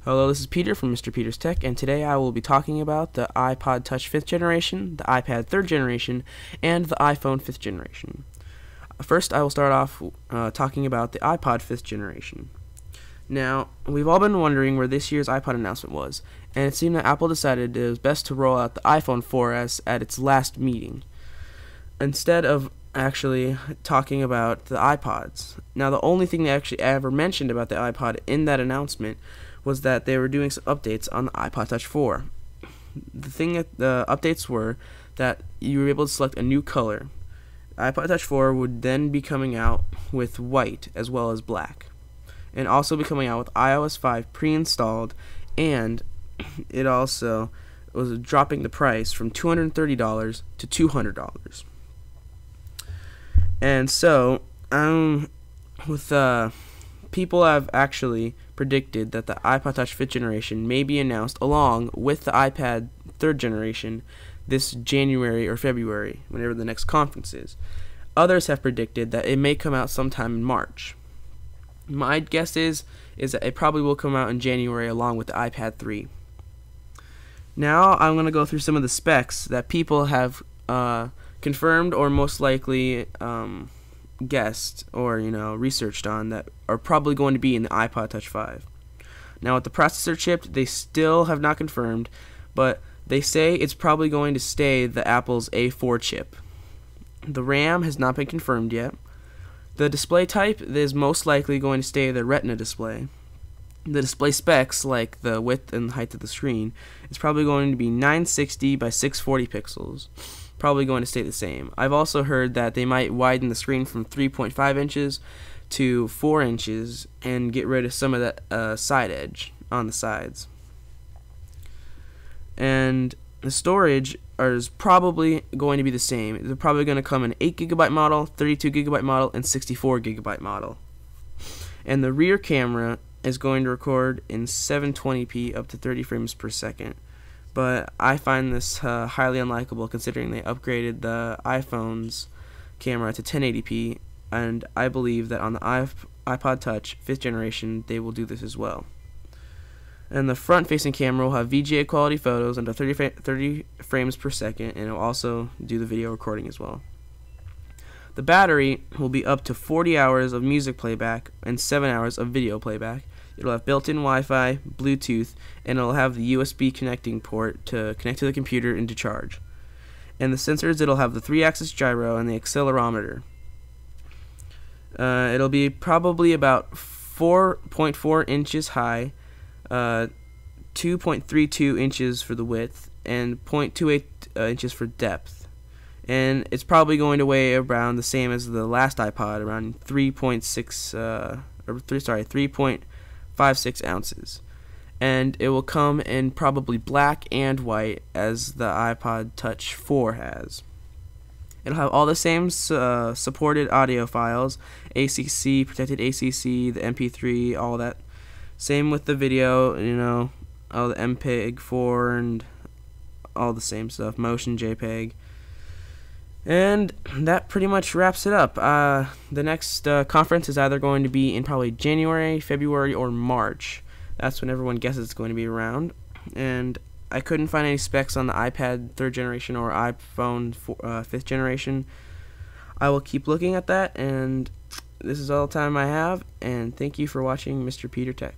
Hello, this is Peter from Mr. Peter's Tech, and today I will be talking about the iPod Touch 5th generation, the iPad 3rd generation, and the iPhone 5th generation. First, I will start off talking about the iPod 5th generation. Now, we've all been wondering where this year's iPod announcement was, and it seemed that Apple decided it was best to roll out the iPhone 4S at its last meeting, instead of actually talking about the iPods. Now, the only thing they actually ever mentioned about the iPod in that announcement was that they were doing some updates on the iPod Touch 4. The updates were that you were able to select a new color. iPod Touch 4 would then be coming out with white as well as black, and also be coming out with iOS 5 pre-installed, and it also was dropping the price from $230 to $200. And so, people have actually predicted that the iPod Touch 5th generation may be announced along with the iPad 3rd generation this January or February, whenever the next conference is. Others have predicted that it may come out sometime in March. My guess is that it probably will come out in January along with the iPad 3. Now I'm going to go through some of the specs that people have confirmed or most likely guessed or researched on that are probably going to be in the iPod Touch 5. Now, with the processor chip, they still have not confirmed, but they say it's probably going to stay the Apple's A4 chip. The RAM has not been confirmed yet. The display type is most likely going to stay the Retina display. The display specs, like the width and height of the screen, is probably going to be 960 by 640 pixels. Probably going to stay the same. I've also heard that they might widen the screen from 3.5 inches to 4 inches and get rid of some of that side edge on the sides. And the storage is probably going to be the same. They're probably going to come in an 8GB model, 32GB model, and 64GB model. And the rear camera is going to record in 720p up to 30 frames per second. But I find this highly unlikable considering they upgraded the iPhone's camera to 1080p, and I believe that on the iPod Touch 5th generation they will do this as well. And the front-facing camera will have VGA quality photos under 30 frames per second, and it will also do the video recording as well. The battery will be up to 40 hours of music playback and 7 hours of video playback. It'll have built-in Wi-Fi, Bluetooth, and it'll have the USB connecting port to connect to the computer and to charge. And the sensors, it'll have the 3-axis gyro and the accelerometer. It'll be probably about 4.4 inches high, 2.32 inches for the width, and 0.28 inches for depth. And it's probably going to weigh around the same as the last iPod, around 3.56 ounces, and it will come in probably black and white as the iPod Touch 4 has. It'll have all the same supported audio files, ACC, protected ACC, the MP3, all that. Same with the video, all the MPEG-4 and all the same stuff, motion JPEG. And that pretty much wraps it up. The next conference is either going to be in probably January, February, or March. That's when everyone guesses it's going to be around. And I couldn't find any specs on the iPad 3rd generation or iPhone 5th generation. I will keep looking at that, and this is all the time I have. And thank you for watching Mr. Peter Tech.